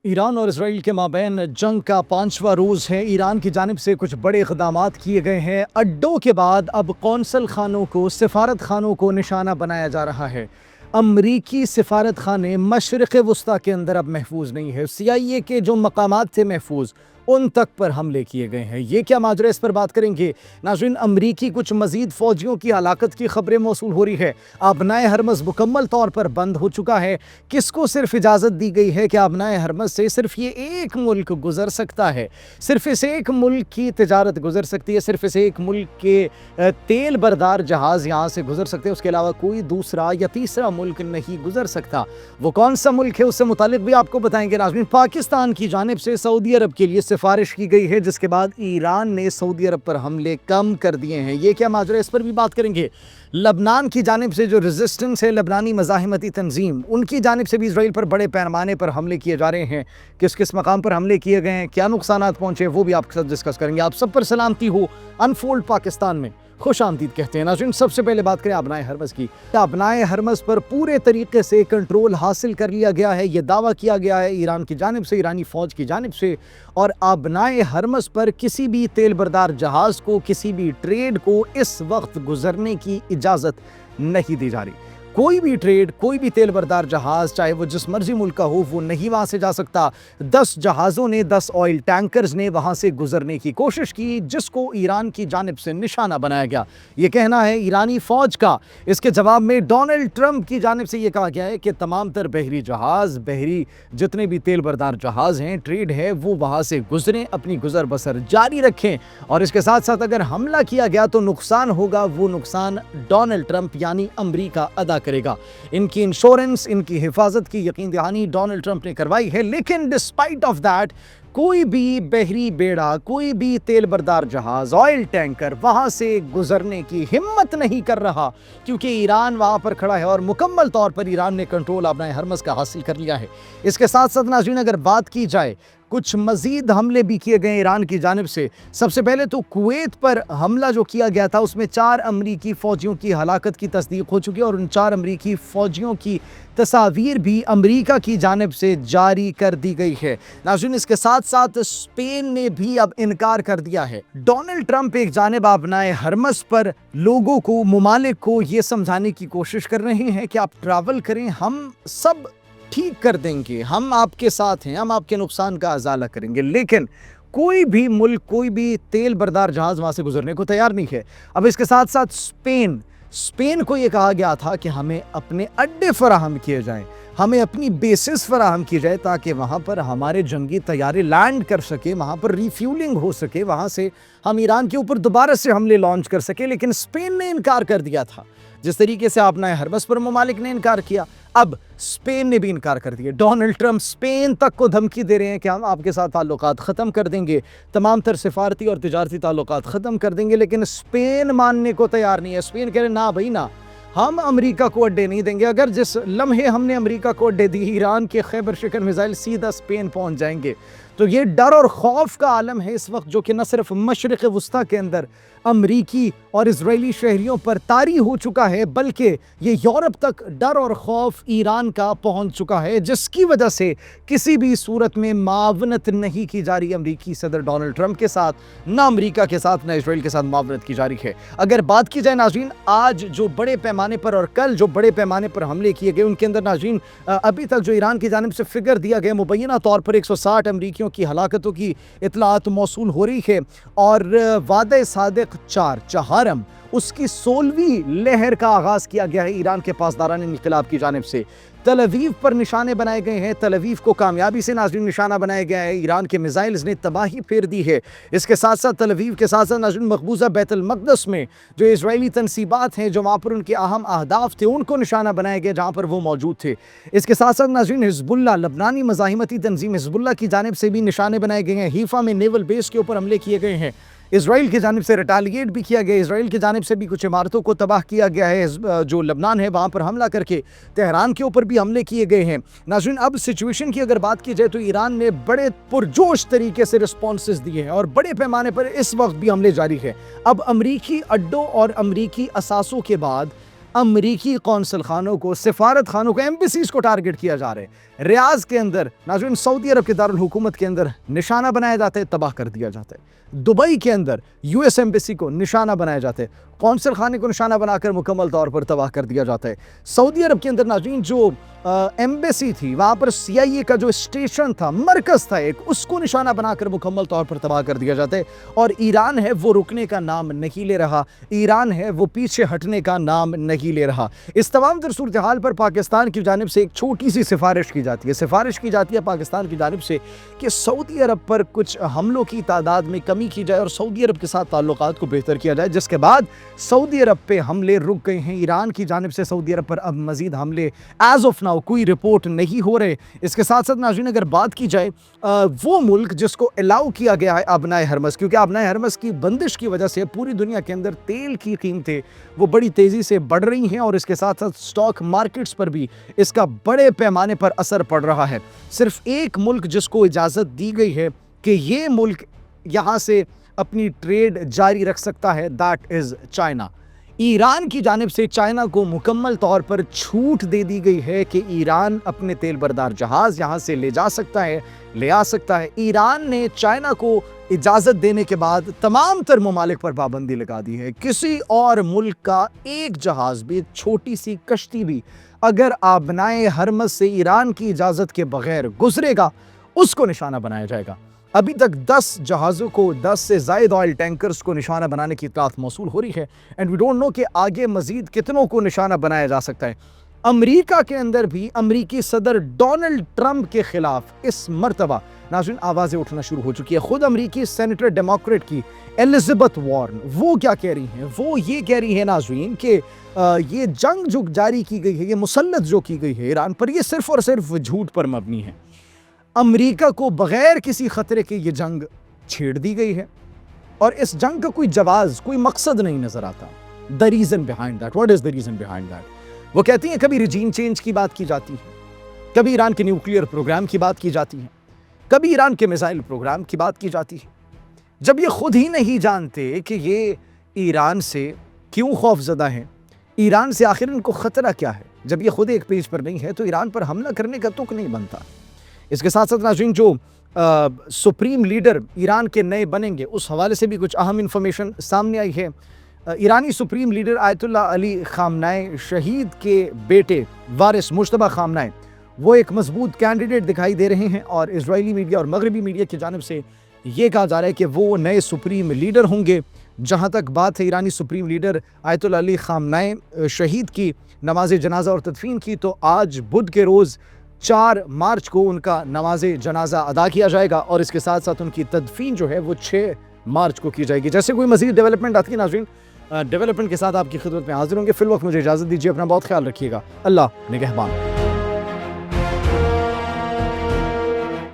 ایران اور اسرائیل کے مابین جنگ کا 5واں روز ہے۔ ایران کی جانب سے کچھ بڑے اقدامات کیے گئے ہیں۔ اڈوں کے بعد اب قونصل خانوں کو، سفارت خانوں کو نشانہ بنایا جا رہا ہے۔ امریکی سفارت خانے مشرق وسطیٰ کے اندر اب محفوظ نہیں ہے۔ CIA کے جو مقامات تھے محفوظ، ان تک پر حملے کیے گئے ہیں۔ یہ کیا ماجرا، اس پر بات کریں گے۔ ناظرین، امریکی کچھ مزید فوجیوں کی ہلاکت کی خبریں موصول ہو رہی ہے۔ آبنائے ہرمز مکمل طور پر بند ہو چکا ہے۔ کس کو صرف اجازت دی گئی ہے کہ آبنائے ہرمز سے صرف یہ ایک ملک گزر سکتا ہے، صرف اس ایک ملک کی تجارت گزر سکتی ہے، صرف اس ایک ملک کے تیل بردار جہاز یہاں سے گزر سکتے ہیں، اس کے علاوہ کوئی دوسرا یا تیسرا ملک نہیں گزر سکتا۔ وہ کون سا ملک ہے، اس سے متعلق بھی آپ کو بتائیں گے۔ ناظرین، پاکستان کی جانب سے سعودی عرب کے لیے سفارش کی گئی ہے، جس کے بعد ایران نے سعودی عرب پر حملے کم کر دیے ہیں۔ یہ کیا ماجرا، اس پر بھی بات کریں گے۔ لبنان کی جانب سے جو ریزسٹنس ہے، لبنانی مزاحمتی تنظیم، ان کی جانب سے بھی اسرائیل پر بڑے پیمانے پر حملے کیے جا رہے ہیں۔ کس کس مقام پر حملے کیے گئے ہیں، کیا نقصانات پہنچے، وہ بھی آپ کے ساتھ ڈسکس کریں گے۔ آپ سب پر سلامتی ہو، انفولڈ پاکستان میں خوش آمدید کہتے ہیں۔ ناظرین، سب سے پہلے بات کریں آبنائے ہرمز کی۔ آبنائے ہرمز پر پورے طریقے سے کنٹرول حاصل کر لیا گیا ہے، یہ دعویٰ کیا گیا ہے ایران کی جانب سے، ایرانی فوج کی جانب سے، اور آبنائے ہرمز پر کسی بھی تیل بردار جہاز کو، کسی بھی ٹریڈ کو اس وقت گزرنے کی اجازت نہیں دی جا رہی۔ کوئی بھی ٹریڈ، کوئی بھی تیل بردار جہاز، چاہے وہ جس مرضی ملک کا ہو، وہ نہیں وہاں سے جا سکتا۔ 10 جہازوں نے، 10 آئل ٹینکرز نے وہاں سے گزرنے کی کوشش کی، جس کو ایران کی جانب سے نشانہ بنایا گیا۔ یہ کہنا ہے ایرانی فوج کا۔ اس کے جواب میں ڈونلڈ ٹرمپ کی جانب سے یہ کہا گیا ہے کہ تمام تر بحری جہاز، بحری جتنے بھی تیل بردار جہاز ہیں، ٹریڈ ہے، وہ وہاں سے گزریں، اپنی گزر بسر جاری رکھیں، اور اس کے ساتھ ساتھ اگر حملہ کیا گیا تو نقصان ہوگا، وہ نقصان ڈونلڈ ٹرمپ یعنی امریکہ ادا کرے گا۔ ان کی انشورنس، ان کی حفاظت کی یقین دہانی ڈونلڈ ٹرمپ نے کروائی ہے، لیکن ڈسپائٹ آف دیٹ کوئی بھی بحری بیڑا، کوئی بھی تیل بردار جہاز، آئل ٹینکر وہاں سے گزرنے کی ہمت نہیں کر رہا، کیونکہ ایران وہاں پر کھڑا ہے اور مکمل طور پر ایران نے کنٹرول آبنائے ہرمز کا حاصل کر لیا ہے۔ اس کے ساتھ ساتھ ناظرین، اگر بات کی جائے، کچھ مزید حملے بھی کیے گئے ایران کی جانب سے۔ سب سے پہلے تو کویت پر حملہ جو کیا گیا تھا، اس میں 4 امریکی فوجیوں کی ہلاکت کی تصدیق ہو چکی ہے، اور ان 4 امریکی فوجیوں کی تصاویر بھی امریکہ کی جانب سے جاری کر دی گئی ہے۔ ناظرین، اس کے ساتھ ساتھ اسپین نے بھی اب انکار کر دیا ہے۔ ڈونلڈ ٹرمپ ایک جانب آبنائے ہرمز پر لوگوں کو، ممالک کو یہ سمجھانے کی کوشش کر رہے ہیں کہ آپ ٹریول کریں، ہم سب ٹھیک کر دیں گے، ہم آپ کے ساتھ ہیں، ہم آپ کے نقصان کا ازالہ کریں گے، لیکن کوئی بھی ملک، کوئی بھی تیل بردار جہاز وہاں سے گزرنے کو تیار نہیں ہے۔ اب اس کے ساتھ ساتھ اسپین کو یہ کہا گیا تھا کہ ہمیں اپنے اڈے فراہم کیے جائیں، ہمیں اپنی بیسز فراہم کی جائے، تاکہ وہاں پر ہمارے جنگی طیارے لینڈ کر سکے، وہاں پر ریفیولنگ ہو سکے، وہاں سے ہم ایران کے اوپر دوبارہ سے حملے لانچ کر سکے، لیکن اسپین نے انکار کر دیا تھا۔ جس طریقے سے آبنائے ہرمز پر ممالک نے انکار کیا، اب اسپین نے بھی انکار کر دیا۔ ڈونلڈ ٹرمپ اسپین تک کو دھمکی دے رہے ہیں کہ ہم آپ کے ساتھ تعلقات ختم کر دیں گے، تمام تر سفارتی اور تجارتی تعلقات ختم کر دیں گے، لیکن اسپین ماننے کو تیار نہیں ہے۔ اسپین کہہ رہے نا بھائی نا، ہم امریکہ کو اڈے نہیں دیں گے۔ اگر جس لمحے ہم نے امریکہ کو اڈے دی، ایران کے خیبر شکن میزائل سیدھا اسپین پہنچ جائیں گے۔ تو یہ ڈر اور خوف کا عالم ہے اس وقت، جو کہ نہ صرف مشرق وسطیٰ کے اندر امریکی اور اسرائیلی شہریوں پر طاری ہو چکا ہے، بلکہ یہ یورپ تک ڈر اور خوف ایران کا پہنچ چکا ہے، جس کی وجہ سے کسی بھی صورت میں معاونت نہیں کی جا رہی امریکی صدر ڈونلڈ ٹرمپ کے ساتھ، نہ امریکہ کے ساتھ، نہ اسرائیل کے ساتھ معاونت کی جاری ہے۔ اگر بات کی جائے ناظرین، آج جو بڑے پیمانے پر اور کل جو بڑے پیمانے پر حملے کیے گئے، ان کے اندر ناظرین ابھی تک جو ایران کی جانب سے فگر دیا گیا، مبینہ طور پر 160 امریکیوں کی ہلاکتوں کی اطلاعات موصول ہو رہی ہے، اور وعدہ صادق 4 چہارم، اس کی 16ویں لہر کا آغاز کیا گیا ہے ایران کے پاسداران انقلاب کی جانب سے۔ تل اویو پر نشانے بنائے گئے ہیں، تل اویو کو کامیابی سے ناظرین نشانہ بنایا گیا ہے، ایران کے میزائلز نے تباہی پھیر دی ہے۔ اس کے ساتھ ساتھ تل اویو کے ساتھ ساتھ ناظرین مقبوضہ بیت المقدس میں جو اسرائیلی تنصیبات ہیں، جو وہاں پر ان کے اہم اہداف تھے، ان کو نشانہ بنایا گیا جہاں پر وہ موجود تھے۔ اس کے ساتھ ساتھ ناظرین حزب اللہ، لبنانی مزاحمتی تنظیم حزب اللہ کی جانب سے بھی نشانے بنائے گئے ہیں، حیفا میں نیول بیس کے اوپر حملے کیے گئے ہیں، اسرائیل کی جانب سے ریٹیلیٹ بھی کیا گیا، اسرائیل کی جانب سے بھی کچھ عمارتوں کو تباہ کیا گیا ہے، جو لبنان ہے وہاں پر حملہ کر کے تہران کے اوپر بھی حملے کیے گئے ہیں۔ ناظرین، اب سچویشن کی اگر بات کی جائے تو ایران نے بڑے پرجوش طریقے سے رسپانسز دیے ہیں، اور بڑے پیمانے پر اس وقت بھی حملے جاری ہے۔ اب امریکی اڈوں اور امریکی اثاثوں کے بعد امریکی قونصل خانوں کو، سفارت خانوں کو، ایمبیسیز کو ٹارگٹ کیا جا رہا ہے۔ ریاض کے اندر ناظرین سعودی عرب کے دارالحکومت کے اندر نشانہ بنایا جاتا ہے، تباہ کر دیا جاتا ہے۔ دبئی کے اندر یو ایس ایمبیسی کو نشانہ بنایا جاتا ہے، قونصل خانے کو نشانہ بنا کر مکمل طور پر تباہ کر دیا جاتا ہے۔ سعودی عرب کے اندر ناظرین جو ایمبیسی تھی، وہاں پر سی آئی اے کا جو اسٹیشن تھا، مرکز تھا ایک، اس کو نشانہ بنا کر مکمل طور پر تباہ کر دیا جاتا ہے۔ اور ایران ہے وہ رکنے کا نام نہیں لے رہا، ایران ہے وہ پیچھے ہٹنے کا نام نہیں لے رہا۔ اس تمام تر صورتحال پر پاکستان کی جانب سے ایک چھوٹی سی سفارش کی جاتی ہے پاکستان کی جانب سے کہ سعودی عرب پر کچھ حملوں کی تعداد میں کمی کی جائے اور سعودی عرب کے ساتھ تعلقات کو بہتر کیا جائے، جس کے بعد سعودی عرب پہ حملے رک گئے ہیں۔ ایران کی جانب سے سعودی عرب پر اب مزید حملے ایز آف ناؤ کوئی رپورٹ نہیں ہو رہے۔ اس کے ساتھ ساتھ ناظرین اگر بات کی جائے وہ ملک جس کو الاؤ کیا گیا ہے ابنائے حرمز، کیونکہ ابنائے حرمز کی بندش کی وجہ سے پوری دنیا کے اندر تیل کی قیمتیں وہ بڑی تیزی سے بڑھ رہی ہیں اور اس کے ساتھ ساتھ سٹاک مارکیٹس پر بھی اس کا بڑے پیمانے پر اثر پڑ رہا ہے۔ صرف ایک ملک جس کو اجازت دی گئی ہے کہ یہ ملک یہاں سے اپنی ٹریڈ جاری رکھ سکتا ہے، دیٹ از چائنا۔ ایران کی جانب سے چائنا کو مکمل طور پر چھوٹ دے دی گئی ہے کہ ایران اپنے تیل بردار جہاز یہاں سے لے جا سکتا ہے، لے آ سکتا ہے۔ ایران نے چائنا کو اجازت دینے کے بعد تمام تر ممالک پر پابندی لگا دی ہے۔ کسی اور ملک کا ایک جہاز بھی، ایک چھوٹی سی کشتی بھی اگر ابنائے حرمز سے ایران کی اجازت کے بغیر گزرے گا، اس کو نشانہ بنایا جائے گا۔ ابھی تک 10 جہازوں کو، 10 سے زائد آئل ٹینکرز کو نشانہ بنانے کی اطلاعات موصول ہو رہی ہے اینڈ وی ڈونٹ نو کہ آگے مزید کتنوں کو نشانہ بنایا جا سکتا ہے۔ امریکہ کے اندر بھی امریکی صدر ڈونلڈ ٹرمپ کے خلاف اس مرتبہ ناظرین آوازیں اٹھنا شروع ہو چکی ہے۔ خود امریکی سینیٹر ڈیموکریٹ کی ایلزابتھ وارن وہ کیا کہہ رہی ہیں؟ وہ یہ کہہ رہی ہیں ناظرین کہ یہ جنگ جو جاری کی گئی ہے، یہ مسلط جو کی گئی ہے ایران پر، یہ صرف اور صرف جھوٹ پر مبنی ہے۔ امریکہ کو بغیر کسی خطرے کے یہ جنگ چھیڑ دی گئی ہے اور اس جنگ کا کوئی جواز، کوئی مقصد نہیں نظر آتا۔ The reason behind that, what is the reason behind that؟ وہ کہتی ہیں کبھی ریجیم چینج کی بات کی جاتی ہے، کبھی ایران کے نیوکلیئر پروگرام کی بات کی جاتی ہے، کبھی ایران کے میزائل پروگرام کی بات کی جاتی ہے، جب یہ خود ہی نہیں جانتے کہ یہ ایران سے کیوں خوف زدہ ہیں، ایران سے آخر ان کو خطرہ کیا ہے۔ جب یہ خود ایک پیج پر نہیں ہے تو ایران پر حملہ کرنے کا تک نہیں بنتا۔ اس کے ساتھ ساتھ ناظرین جو سپریم لیڈر ایران کے نئے بنیں گے، اس حوالے سے بھی کچھ اہم انفارمیشن سامنے آئی ہے۔ ایرانی سپریم لیڈر آیت اللہ علی خامنائی شہید کے بیٹے وارث مجتبیٰ خامنائی وہ ایک مضبوط کینڈیڈیٹ دکھائی دے رہے ہیں اور اسرائیلی میڈیا اور مغربی میڈیا کی جانب سے یہ کہا جا رہا ہے کہ وہ نئے سپریم لیڈر ہوں گے۔ جہاں تک بات ہے ایرانی سپریم لیڈر آیت اللہ علی خامنائی شہید کی نماز جنازہ اور تدفین کی، تو آج بدھ کے روز 4 مارچ کو ان کا نماز جنازہ ادا کیا جائے گا اور اس کے ساتھ ساتھ ان کی تدفین جو ہے وہ 6 مارچ کو کی جائے گی۔ جیسے کوئی مزید ڈیولپمنٹ آتی ہے ناظرین، ڈیولپمنٹ کے ساتھ آپ کی خدمت میں حاضر ہوں گے۔ فی الوقت مجھے اجازت دیجیے، اپنا بہت خیال رکھیے گا۔ اللہ نگہبان۔